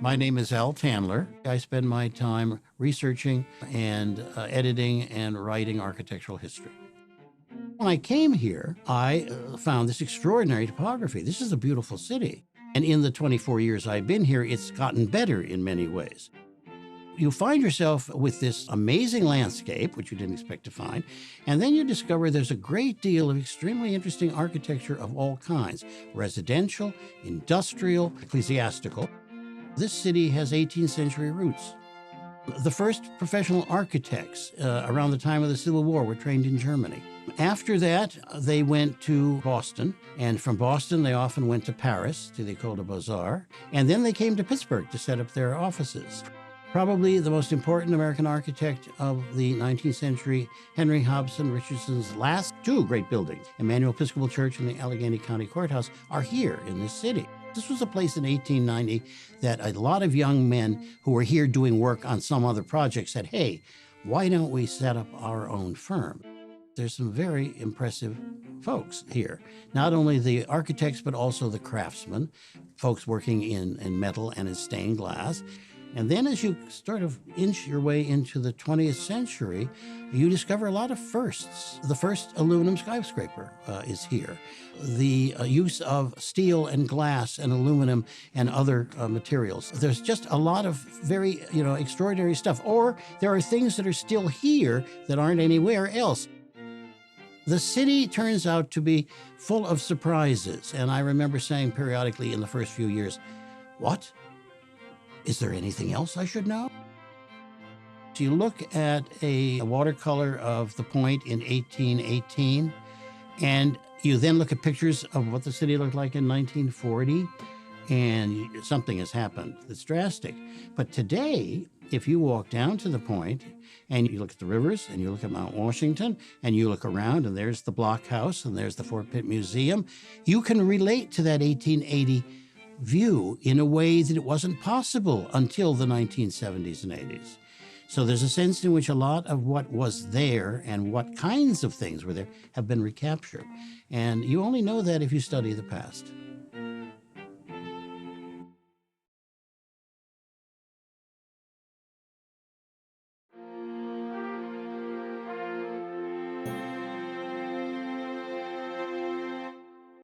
My name is Tannler. I spend my time researching and editing and writing architectural history. When I came here, I found this extraordinary topography. This is a beautiful city. And in the 24 years I've been here, it's gotten better in many ways. You find yourself with this amazing landscape, which you didn't expect to find, and then you discover there's a great deal of extremely interesting architecture of all kinds: residential, industrial, ecclesiastical. This city has 18th century roots. The first professional architects around the time of the Civil War were trained in Germany. After that, they went to Boston, and from Boston, they often went to Paris, to the École des Beaux-Arts, and then they came to Pittsburgh to set up their offices. Probably the most important American architect of the 19th century, Henry Hobson Richardson's last two great buildings, Emmanuel Episcopal Church and the Allegheny County Courthouse, are here in this city. This was a place in 1890 that a lot of young men who were here doing work on some other project said, hey, why don't we set up our own firm? There's some very impressive folks here. Not only the architects, but also the craftsmen, folks working in metal and in stained glass. And then as you sort of inch your way into the 20th century, you discover a lot of firsts. The first aluminum skyscraper is here. The use of steel and glass and aluminum and other materials. There's just a lot of very, extraordinary stuff. Or there are things that are still here that aren't anywhere else. The city turns out to be full of surprises. And I remember saying periodically in the first few years, what? Is there anything else I should know? So you look at a watercolor of the Point in 1818, and you then look at pictures of what the city looked like in 1940, and something has happened that's drastic. But today, if you walk down to the Point and you look at the rivers and you look at Mount Washington and you look around and there's the Block House and there's the Fort Pitt Museum, you can relate to that 1880 view in a way that it wasn't possible until the 1970s and 80s. So there's a sense in which a lot of what was there and what kinds of things were there have been recaptured. And you only know that if you study the past.